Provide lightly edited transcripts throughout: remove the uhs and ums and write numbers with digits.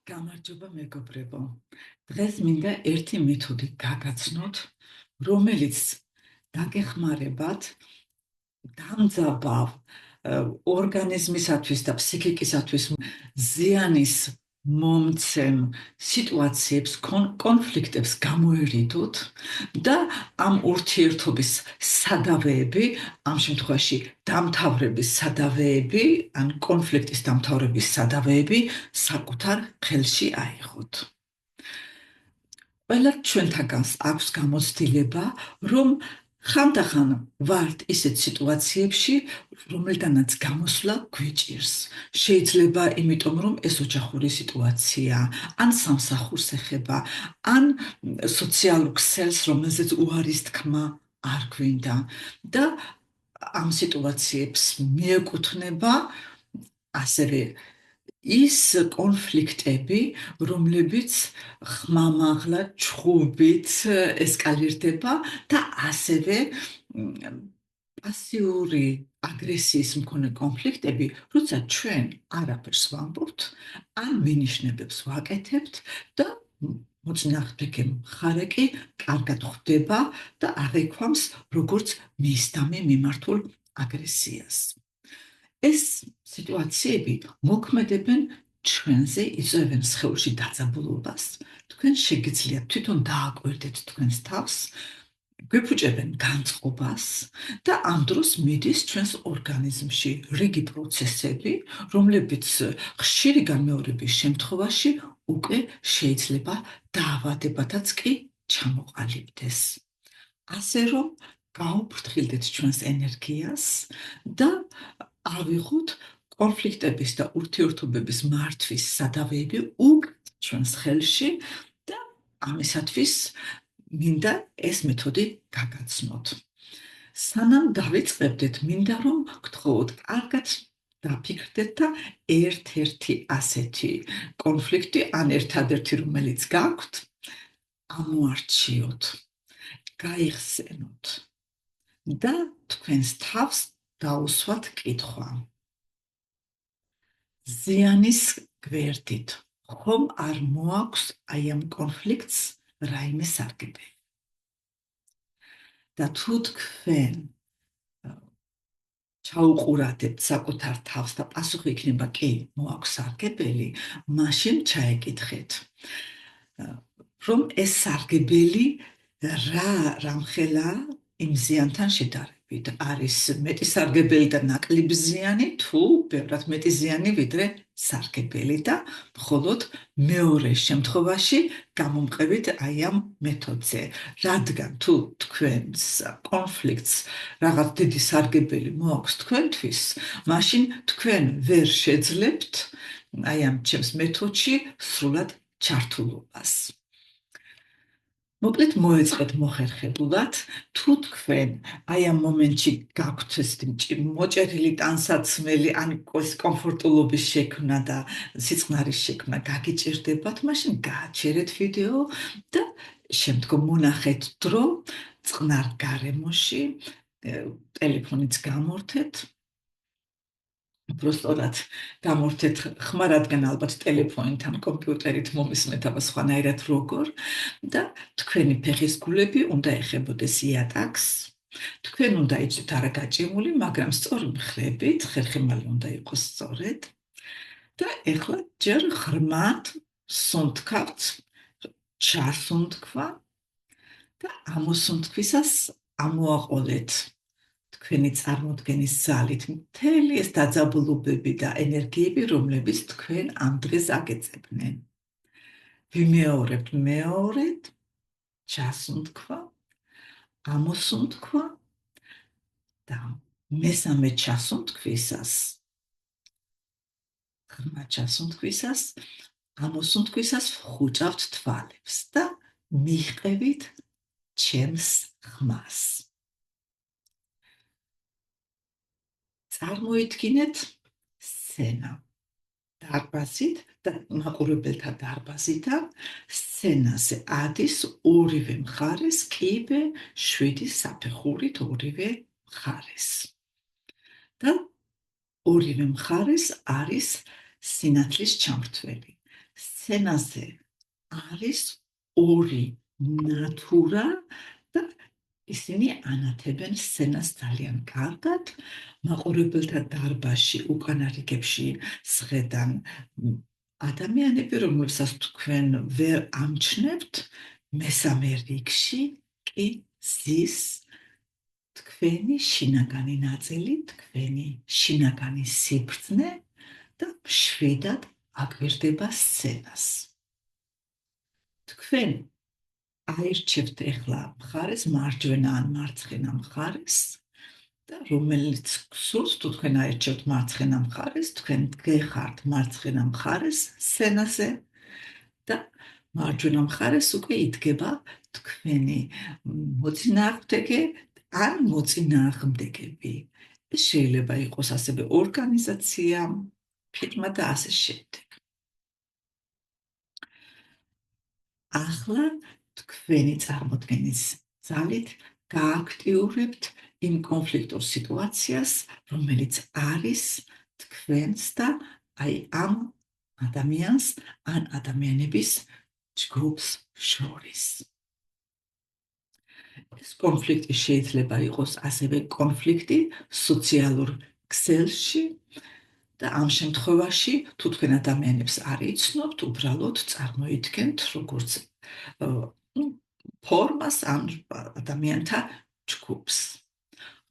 გამარჯობა მეგობრებო. დღეს მინდა ერთი მეთოდი გაგაცნოთ, რომელიც დაგეხმარებათ დამძაბავ ორგანიზმისათვის და ფსიქიკისათვის ზიანის მომცემ სიტუაციებს, კონფლიქტებს გამოერიდოთ და ამ ურთიერთობის სადავეები, ამ შემთხვევაში დამთავრების სადავეები, ან კონფლიქტის დამთავრების სადავეები საკუთარ ხელში აიღოთ. ყველა ჩვენთაგანს აქვს გამოცდილება, რომ ხანდახან ვართ ისეთ სიტუაციებში, რომელთანაც გამოსვლა გვიჭირს. შეიძლება იმიტომ, რომ ეს ოჯახური სიტუაცია, ან სამსახურს ეხება, ან სოციალურ ქსელს, რომელზეც უარის თქმა არ გვინდა და ამ სიტუაციებს მიეკუთვნება ასევე ის კონფლიქტები, რომლებიც ხმამაღლა ჩხუბით ესკალირდება და ასევე პასიური აგრესიის მქონე კონფლიქტები, როცა ჩვენ არაფერს ვამბობთ, ან მინიშნებებს ვაკეთებთ და მოწინააღმდეგე მხარე კი კარგად ხვდება და აღიქვამს როგორც მისდამი მიმართულ აგრესიას. ეს სიტუაციები მოქმედებენ ჩვენზე, იწვევენ სხეულში დაძაბულობას, თქვენ შეგიძლიათ თვითონ დააკვირდეთ თქვენს თავს, გვიფუჭებენ განწყობას და ამ დროს მიდის ჩვენს ორგანიზმში რიგი პროცესები, რომლებიც ხშირი განმეორების შემთხვევაში უკვე შეიძლება დაავადებათაც კი ჩამოყალიბდეს. ასე რომ გაუფრთხილდეთ ჩვენს ენერგიას და ავიღოთ კონფლიქტების და ურთიერთობების მართვის სადავეები უკეთ ჩვენს ხელში და ამისათვის მინდა ეს მეთოდი გაგაცნოთ. სანამ დავიწყებდეთ, მინდა რომ გთხოვოთ კარგად დაფიქრდეთ და ერთ-ერთი ასეთი კონფლიქტი ან ერთადერთი რომელიც გაქვთ, ამოარჩიოთ, გაიხსენოთ და თქვენს თავს დაუსვათ კითხვა. ზიანის გვერდით ხომ არ მოაქვს აი ამ კონფლიქტს რაიმე სარგებელი? და თუ თქვენ ჩაუყურადებთ საკუთარ თავს და პასუხი იქნება კი, მოაქვს სარგებელი, მაშინ ჩაეკითხეთ, რომ ეს სარგებელი რა რამხელა იმ ზიანთან შედარებით. არის მეტი სარგებელი და ნაკლები ზიანი, თუ ბევრად მეტი ზიანი ვიდრე სარგებელი და მხოლოდ მეორე შემთხვევაში გამომყევით აი ამ მეთოდზე. რადგან თუ თქვენს კონფლიქტს რაღაც დიდი სარგებელი მოაქვს თქვენთვის, მაშინ თქვენ ვერ შეძლებთ აი ამ ჩემს მეთოდში სრულად ჩართულობას. მოკლედ მოეწყეთ მოხერხებულად, თუ თქვენ აი ამ მომენტში გაქვთ მოჭერილი ტანსაცმელი, ან კომფორტულობის შექმნა და სიწყნარის შექმნა გაგიჭირდებათ, მაშინ გააჩერეთ ვიდეო და შემდგომ მონახეთ დრო წყნარ გარემოში, ტელეფონიც გამორთეთ, უბრალოდ გამორთეთ ხმა, რადგან ალბათ ტელეფონით ან კომპიუტერით მომისმენთ, აბა სხვანაირად როგორ და თქვენი ფეხის გულები უნდა ეხებოდეს იატაკს. თქვენ უნდა იწვით არაგაჭიმული, მაგრამ სწორი მხრებით, ხერხემალი უნდა იყოს სწორედ და ეხლა ჯერ ღრმად სუნთქავთ ჩასუნთქვა და ამოსუნთქვისას ამოაყოლეთ თქვენი წარმოდგენის ძალით მთელი ეს დაძაბულობები და ენერგიები, რომლებიც თქვენ ამ დღეს აგეწებნენ. ვიმეორებთ მეორედ, ჩასუნთქვა, ამოსუნთქვა და მესამე ჩასუნთქვისას, ღრმა ჩასუნთქვისას, ამოსუნთქვისას ვხუჭავთ თვალებს და მიჰყევით ჩემს ხმას. წარმოიდგინეთ სცენა დარბაზით და მაყურებელთა დარბაზიდან სცენაზე ადის ორივე მხარეს კიბე 7 საფეხურით ორივე მხარეს. და ორივე მხარეს არის სინათლის ჩამრთველი. სცენაზე არის ორი ნათურა და ისინი ანათებენ სცენას ძალიან კარგად. მაყურებელთა დარბაზში უკანა რიგებში ზღედან ადამიანები, რომელსაც თქვენ ვერ ამჩნევთ, მესამე რიგში კი ზის თქვენი შინაგანი ნაწილი, თქვენი შინაგანი სიბრძნე და მშვიდად აკვირდება სცენას. თქვენ აირჩევთ ეხლა მხარეს, მარჯვენა ან მარცხენა მხარეს და რომელიც გსურთ, თუ თქვენ აირჩევთ მარცხენა მხარეს, თქვენ გეხართ მარცხენა მხარეს სცენაზე და მარჯვენა მხარეს უკვე იდგება თქვენი მოწინააღმდეგე ან მოწინააღმდეგები. ეს შეიძლება იყოს ასევე ორგანიზაცია, ფირმა და ასე შემდეგ. ახლა თქვენი წარმოდგენის ძალით გააქტიურებთ იმ კონფლიქტურ სიტუაციას, რომელიც არის თქვენს და ამ ადამიანს ან ადამიანების ჯგუფს შორის. ეს კონფლიქტი შეიძლება იყოს ასევე კონფლიქტი სოციალურ ქსელში და ამ შემთხვევაში, თუ თქვენ ადამიანებს არ იცნობთ, უბრალოდ წარმოიდგენთ როგორც ფორმას ან ადამიანთა ჯგუფს.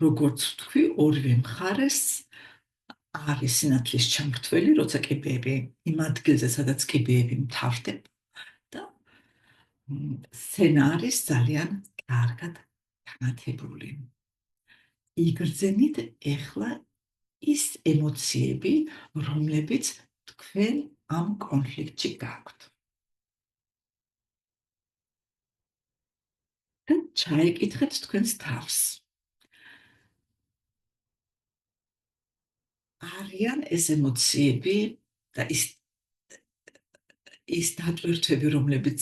როგორც ვთქვი, ორივე მხარეს არის სინათლის ჩამრთველი, როცა კიბეები იმ ადგილზე, სადაც კიბეები მთავრდება და სცენა არის ძალიან კარგად განათებული. იგრძენით ეხლა ის ემოციები, რომლებიც თქვენ ამ კონფლიქტში გაქვთ. და ჩაიკითხეთ თქვენს თავს. არიან ეს ემოციები და ის დატვირთვები, რომლებიც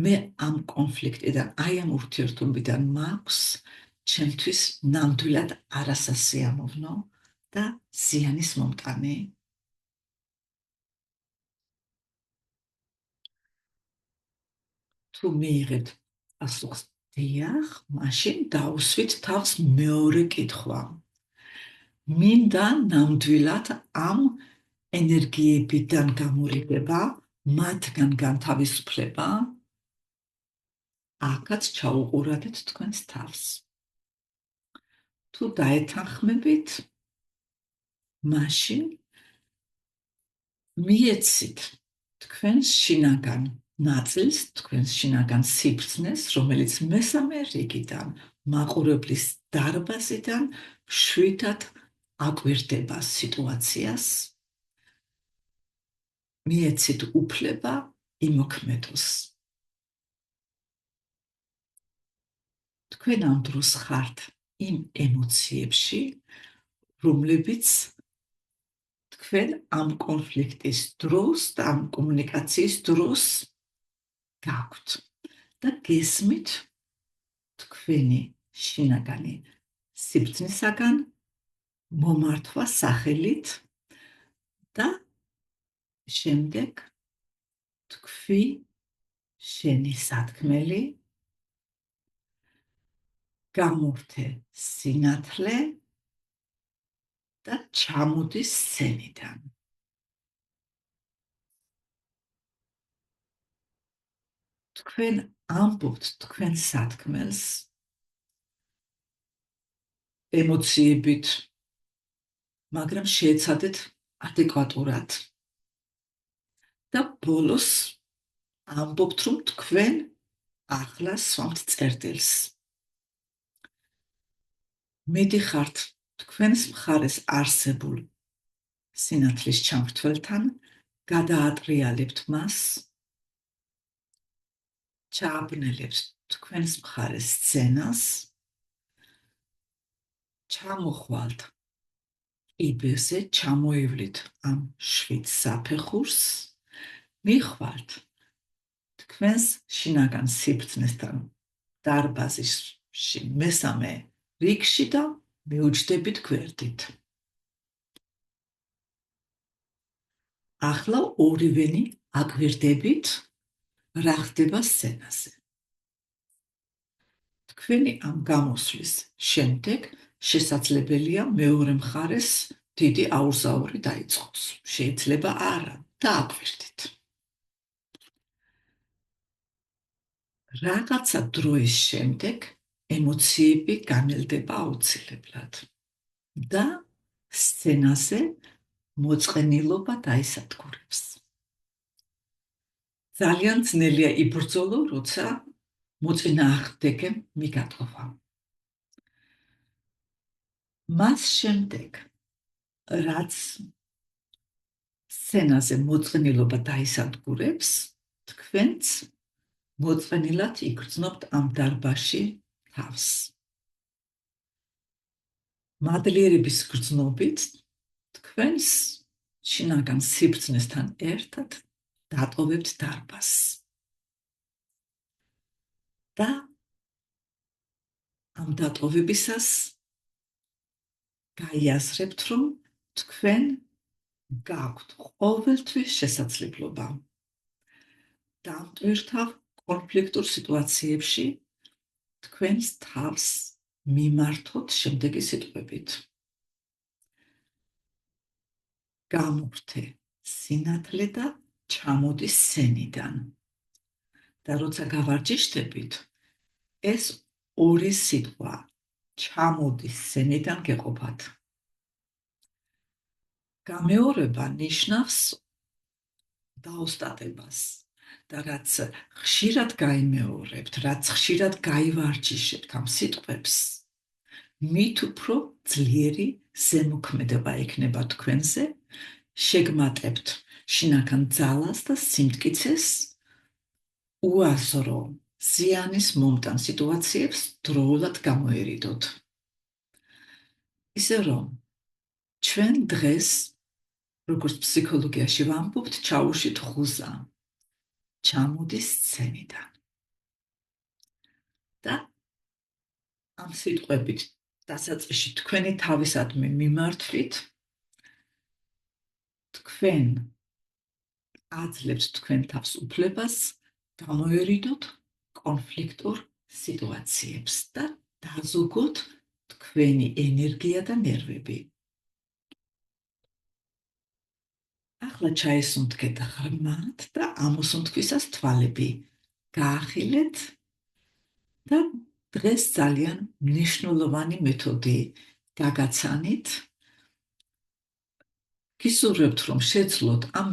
მე ამ კონფლიქტიდან, აი ამ ურთიერთობიდან მაქვს, ჩემთვის ნამდვილად არასასიამოვნო და ზიანის მომტანი. თუ მიიღებთ პასუხს დიახ, მაშინ დაუსვით თავს მეორე კითხვა. მინდა ნამდვილად ამ ენერგიებიდან გამორიდება, მათგან განთავისუფლება? აქაც ჩაუყურადეთ თქვენს თავს. თუ დაეთანხმებით, მაშინ მიეცით თქვენს შინაგან ნაწილს, თქვენს შინაგან სიბრძნეს, რომელიც მესამე რიგიდან, მაყურებლის დარბაზიდან მშვიდად აკვირდება სიტუაციას, მიეცით უფლება იმოქმედოს. თქვენ ამ დროს ხართ იმ ემოციებში, რომლებიც თქვენ ამ კონფლიქტის დროს და ამ კომუნიკაციის დროს გაქვთ და გესმით თქვენი შინაგანი სიბრძნისაგან მომართვა სახელით და შემდეგ თქვი შენი სათქმელი, გამორთე სინათლე და ჩამოდი სცენიდან. თქვენ ამბობთ თქვენ სათქმელს ემოციებით, მაგრამ შეეცადეთ ადეკვატურად. და ბოლოს ამბობთ, რომ თქვენ ახლა სვამთ წერტილს. მიდიხართ თქვენს მხარეს არსებულ სინათლის ჩამრთველთან, გადაატრიალებთ მას, ჩააბნელებთ თქვენს მხარეს სცენას, ჩამოხვალთ კიბეზე, ჩამოივლით ამ შვიდ საფეხურს, მიხვალთ თქვენს შინაგან სიბრძნესთან დარბაზში მესამე რიგში და მიუჯდებით გვერდით. ახლა ორივენი აკვირდებით, რა ხდება სცენაზე. თქვენი ამ გამოსვლის შემდეგ შესაძლებელია მეორე მხარეს დიდი აურზაური დაიწყოს. შეიძლება არა, დააკვირდით. რაღაცა დროის შემდეგ ემოციები განელდება აუცილებლად და სცენაზე მოწყენილობა დაისადგურებს. ძალიან ძნელია იბრძოლო, როცა მოწინააღმდეგემ მიგატყვა. მას შემდეგ, რაც სცენაზე მოწყენილობა დაისადგურებს, თქვენც მოწყენილად იგრძნობთ ამ დარბაზში თავს. მადლიერების გრძნობით თქვენს შინაგან სიბრძნესთან ერთად დატოვებთ დარბაზს. და ამ დატოვებისას გაიაზრებთ, რომ თქვენ გაქვთ ყოველთვის შესაძლებლობა დამტვირთავ კონფლიქტურ სიტუაციებში თქვენს თავს მიმართოთ შემდეგი სიტყვებით. გამურთე სინათლე და ჩამოდი სცენიდან. და როცა გავარჯიშდებით, ეს ორი სიტყვა ჩამოდი სცენიდან გეყოფათ. გამეორება ნიშნავს დაოსტატებას და რაც ხშირად გაიმეორებთ, რაც ხშირად გაივარჯიშებთ ამ სიტყვებს, მით უფრო ძლიერი ზემოქმედება ექნება თქვენზე, შეგმატებთ შინაგან ძალას და სიმტკიცეს, უაზრო ზიანის მომტან სიტუაციებს დროულად გამოერიდოთ. ისე რომ ჩვენ დღეს, როგორც ფსიქოლოგიაში ვამბობთ, ჩაუშვით ხუზა, ჩამოდის სცენიდან. და ამ სიტყვებით დასაწყისში თქვენი თავისადმი მიმართვით, თქვენ აძლევთ თქვენ თავს უფლებას გამოერიდოთ კონფლიქტურ სიტუაციებს და დაზოგოთ თქვენი ენერგია და ნერვები. ახლა ჩაესუნთქეთ ღრმად და ამოსუნთქვისას თვალები გაახილეთ და დღეს ძალიან მნიშვნელოვანი მეთოდი გაგაცანით. გისურვებთ, რომ შეძლოთ ამ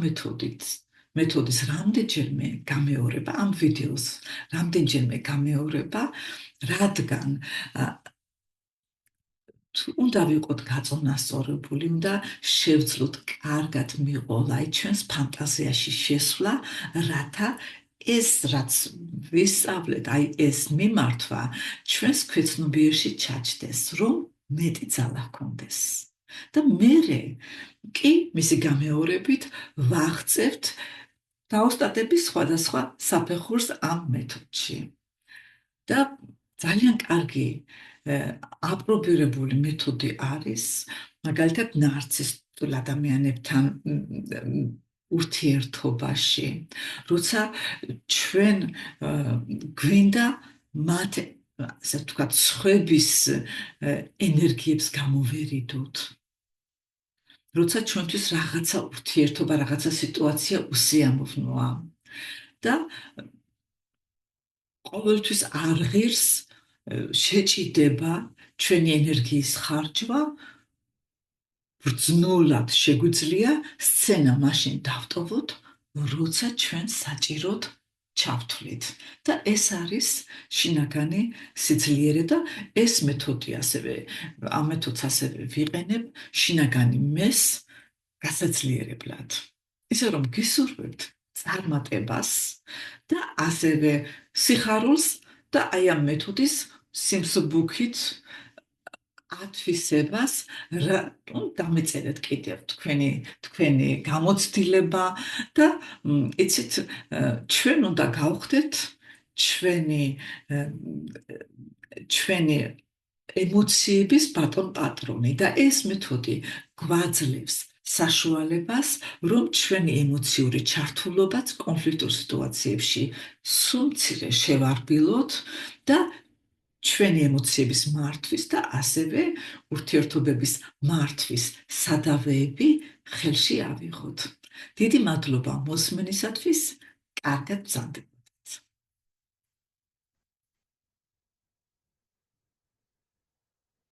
მეთოდის რამდენჯერმე გამეორება, ამ ვიდეოს რამდენჯერმე გამეორება, რადგან უნდა ვიყოთ გაწონასწორებული, უნდა შევძლოთ კარგად მიყოლა ჩვენს ფანტაზიაში შესვლა, რათა ეს რაც ვისწავლეთ, ეს მიმართვა ჩვენს ქვეცნობიერში ჩაჯდეს, რომ მეტი ძალა ჰქონდეს. და მერე კი მისი გამეორებით ვაღწევთ დაოსტატების სხვადასხვა საფეხურს ამ მეთოდში. და ძალიან კარგი აპრობირებული მეთოდი არის, მაგალითად, ნარცისტულ ადამიანებთან ურთიერთობაში, როცა ჩვენ გვინდა მათ, ასე ვთქვათ, სხვების ენერგიებს გამოვერიდოთ. როცა ჩვენთვის რაღაცა ურთიერთობა, რაღაცა სიტუაცია უსიამოვნოა და ყოველთვის არ ღირს შეჭიდება ჩვენი ენერგიის ხარჯვა, ბრძნულად შეგვიძლია სცენა მაშინ დავტოვოთ, როცა ჩვენ საჭიროდ ჩავთვლით. და ეს არის შინაგანი სიძლიერე და ეს მეთოდი ასევე, ამ მეთოდს ასევე ვიყენებ შინაგანი მეს გასაძლიერებლად. ისე რომ გისურვებთ წარმატებას და ასევე სიხარულს და აი ამ მეთოდის სიმსუბუქით ათვისებას, დამეწერეთ კიდევ თქვენი გამოცდილება და იცით, ჩვენ უნდა გავხდეთ ჩვენი ემოციების ბატონ პატრონი და ეს მეთოდი გვაძლევს საშუალებას, რომ ჩვენი ემოციური ჩართულობაც კონფლიქტურ სიტუაციებში სულ მცირე შევარბილოთ და ჩვენი ემოციების მართვის და ასევე ურთიერთობების მართვის სადავეები ხელში ავიღოთ. დიდი მადლობა მოსმენისათვის. კარგად გრძანდებოდეთ.